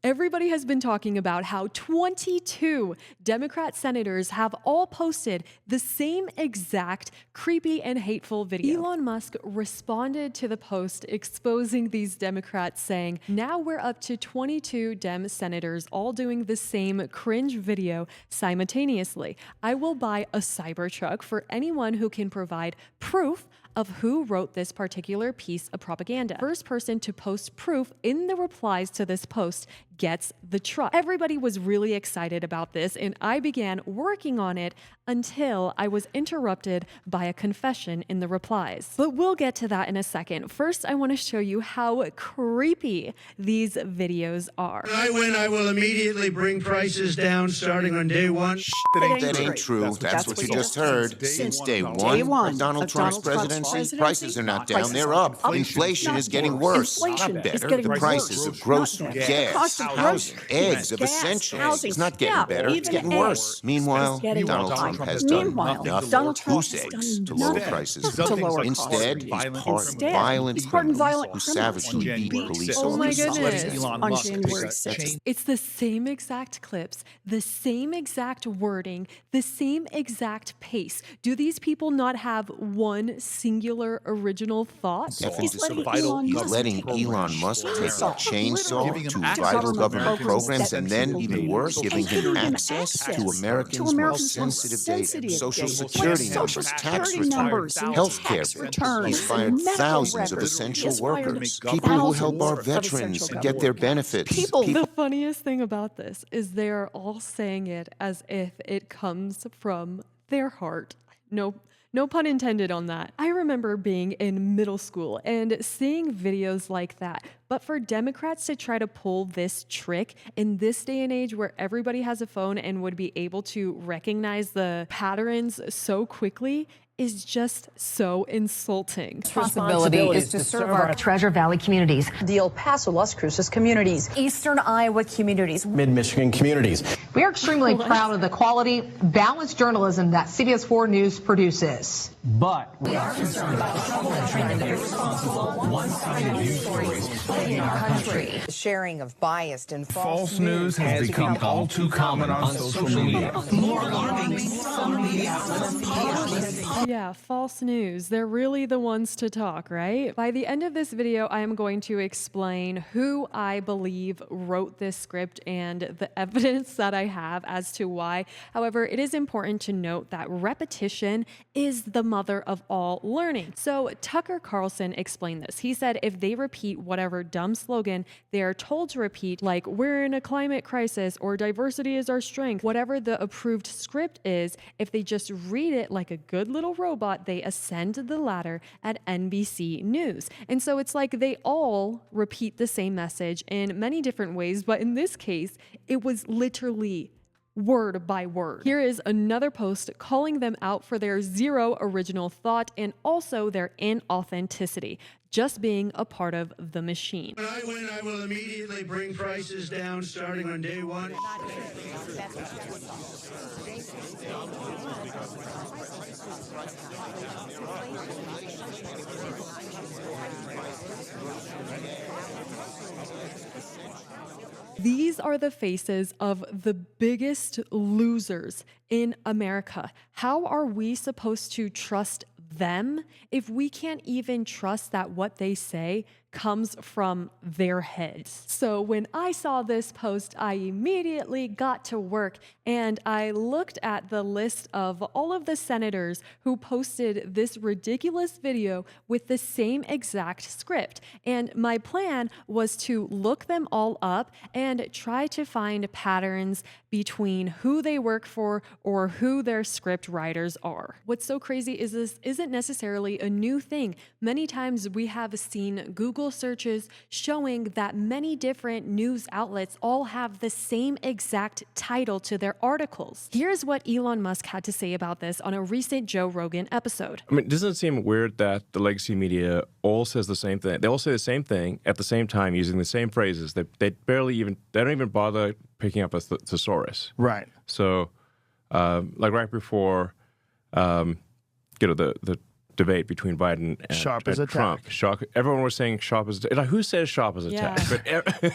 Everybody has been talking about how 22 Democrat senators have all posted the same exact creepy and hateful video. Elon Musk responded to the post exposing these Democrats, saying, "Now we're up to 22 Dem senators all doing the same cringe video simultaneously. I will buy a Cybertruck for anyone who can provide proof of who wrote this particular piece of propaganda. First person to post proof in the replies to this post gets the truck." Everybody was really excited about this, and I began working on it until I was interrupted by a confession in the replies. But we'll get to that in a second. First, I want to show you how creepy these videos are. When I win, I will immediately bring prices down starting on day one. That ain't true. That's what you just heard. Since day one of Donald Trump's presidency, prices are not down, they're up. Inflation is getting worse, not better. The prices of groceries, gas, housing, eggs, of essentials. It's not getting better, it's getting worse. Meanwhile, Donald Trump has done nothing for goose eggs to lower prices. Instead, he's pardoned violent criminals who savagely beat police Oh my officers. goodness. On January 6th. It's the same exact clips, the same exact wording, the same exact pace. Do these people not have one singular original thought? He's letting Elon Musk take a chainsaw to vital government programs, and then, even worse, giving him access to Americans' most sensitive data, Social Security numbers, tax returns, health care returns. He's fired thousands of essential workers, people who help our veterans get their benefits. The funniest thing about this is they are all saying it as if it comes from their heart. No pun intended on that. I remember being in middle school and seeing videos like that. But for Democrats to try to pull this trick in this day and age where everybody has a phone and would be able to recognize the patterns so quickly is just so insulting. Responsibility is to serve our Treasure Valley communities, the El Paso, Las Cruces communities, Eastern Iowa communities, Mid-Michigan communities. We are extremely proud of the quality, balanced journalism that CBS 4 News produces. But we are concerned about the trouble and trend of irresponsible, one-sided news stories in our country. the sharing of biased and false news has become all too common on social media. More alarming, some media outlets. Yeah, false news. They're really the ones to talk, right? By the end of this video, I am going to explain who I believe wrote this script and the evidence that I have as to why. However, it is important to note that repetition is the mother of all learning. So Tucker Carlson explained this. He said if they repeat whatever dumb slogan they are told to repeat, like "we're in a climate crisis" or "diversity is our strength," whatever the approved script is, if they just read it like a good little robot, they ascend the ladder at NBC News. And so it's like they all repeat the same message in many different ways, but in this case, it was literally word by word. Here is another post calling them out for their zero original thought and also their inauthenticity, just being a part of the machine. When I win, I will immediately bring prices down starting on day one. These are the faces of the biggest losers in America. How are we supposed to trust them if we can't even trust that what they say comes from their heads? So when I saw this post, I immediately got to work and I looked at the list of all of the senators who posted this ridiculous video with the same exact script. And my plan was to look them all up and try to find patterns between who they work for or who their script writers are. What's so crazy is this isn't necessarily a new thing. Many times we have seen Google searches showing that many different news outlets all have the same exact title to their articles. Here's what Elon Musk had to say about this on a recent Joe Rogan episode. I mean, doesn't it seem weird that the legacy media all says the same thing? They all say the same thing at the same time using the same phrases. They don't even bother picking up a thesaurus. Right. So, like right before, the debate between Biden and, Sharp as a Trump. tack. Sharp, everyone was saying sharp as a tack. Like, who says sharp as a tack? But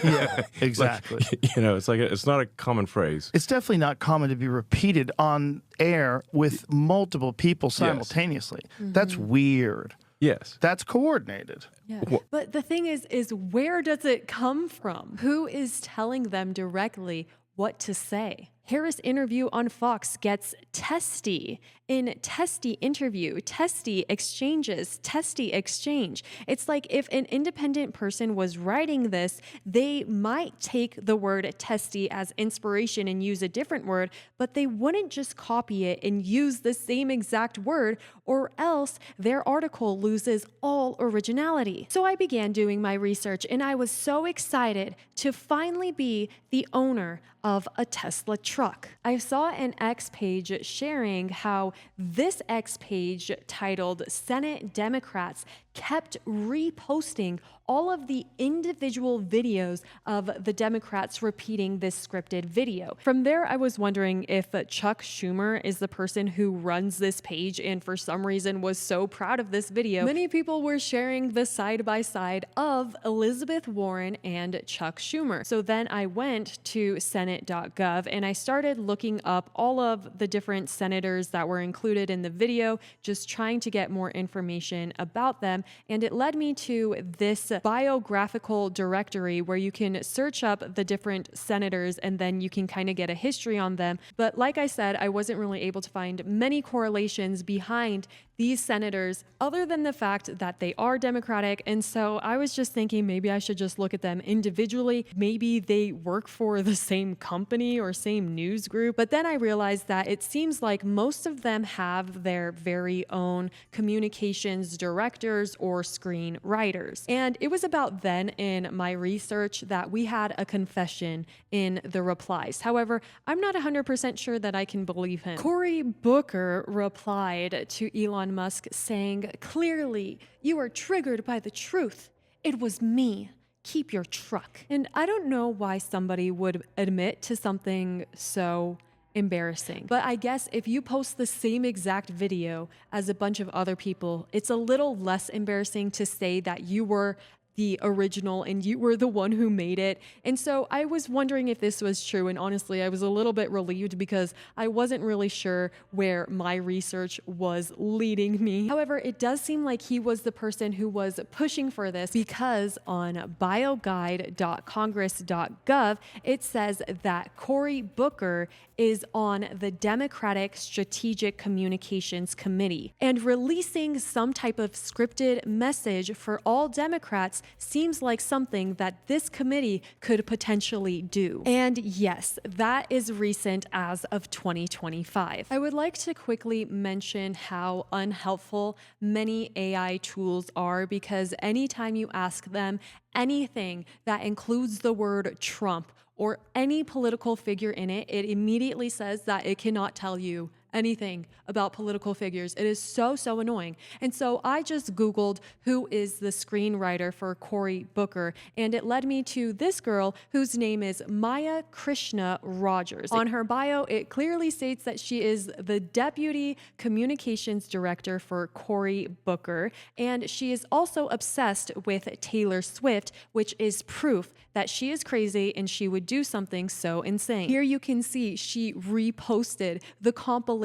Yeah, exactly. like, it's not a common phrase. It's definitely not common to be repeated on air with multiple people simultaneously. That's weird. Yes. That's coordinated. Yeah. But the thing is where does it come from? Who is telling them directly what to say? Harris interview on Fox gets testy. In testy interview, testy exchanges, testy exchange. It's like if an independent person was writing this, they might take the word testy as inspiration and use a different word, but they wouldn't just copy it and use the same exact word, or else their article loses all originality. So I began doing my research, and I was so excited to finally be the owner of a Tesla truck. I saw an X page sharing how this X page titled Senate Democrats kept reposting all of the individual videos of the Democrats repeating this scripted video. From there, I was wondering if Chuck Schumer is the person who runs this page and for some reason was so proud of this video. Many people were sharing the side-by-side of Elizabeth Warren and Chuck Schumer. So then I went to Senate.gov and I started looking up all of the different senators that were included in the video, just trying to get more information about them. And it led me to this biographical directory where you can search up the different senators and then you can kind of get a history on them. But like I said, I wasn't really able to find many correlations behind these senators other than the fact that they are Democratic. And so I was just thinking maybe I should just look at them individually. Maybe they work for the same company or same news group. But then I realized that it seems like most of them have their very own communications directors or screenwriters. And it was about then in my research that we had a confession in the replies. However, I'm not 100% sure that I can believe him. Cory Booker replied to Elon Musk saying, "Clearly, you are triggered by the truth. It was me. Keep your truck." And I don't know why somebody would admit to something so embarrassing. But I guess if you post the same exact video as a bunch of other people, it's a little less embarrassing to say that you were the original and you were the one who made it. And so I was wondering if this was true, and honestly I was a little bit relieved because I wasn't really sure where my research was leading me. However, it does seem like he was the person who was pushing for this, because on bioguide.congress.gov it says that Cory Booker is on the Democratic Strategic Communications Committee, and releasing some type of scripted message for all Democrats seems like something that this committee could potentially do. And yes, that is recent as of 2025. I would like to quickly mention how unhelpful many AI tools are, because anytime you ask them anything that includes the word Trump or any political figure in it, it immediately says that it cannot tell you anything about political figures. It is so annoying. And so I just Googled who is the screenwriter for Cory Booker, and it led me to this girl whose name is Maya Krishna Rogers. On her bio, it clearly states that she is the Deputy Communications Director for Cory Booker, and she is also obsessed with Taylor Swift, which is proof that she is crazy and she would do something so insane. Here you can see she reposted the compilation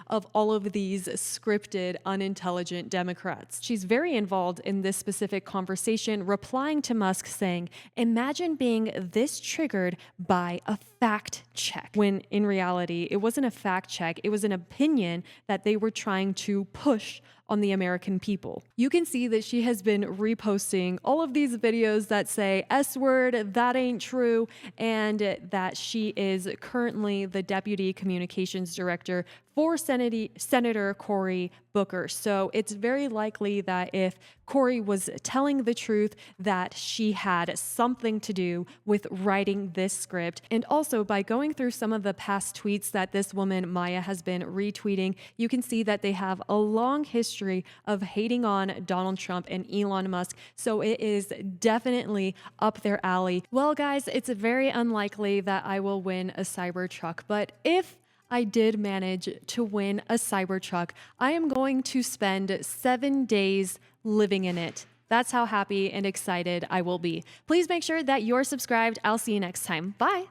of all of these scripted, unintelligent Democrats. She's very involved in this specific conversation, replying to Musk saying, "Imagine being this triggered by a fact check," when in reality, it wasn't a fact check, it was an opinion that they were trying to push on the American people. You can see that she has been reposting all of these videos that say S word, that ain't true, and that she is currently the Deputy Communications Director for Senator Cory Booker. So it's very likely that if Cory was telling the truth, that she had something to do with writing this script. And also by going through some of the past tweets that this woman, Maya, has been retweeting, you can see that they have a long history of hating on Donald Trump and Elon Musk. So it is definitely up their alley. Well, guys, it's very unlikely that I will win a Cybertruck, but if I did manage to win a Cybertruck. I am going to spend 7 days living in it. That's how happy and excited I will be. Please make sure that you're subscribed. I'll see you next time. Bye.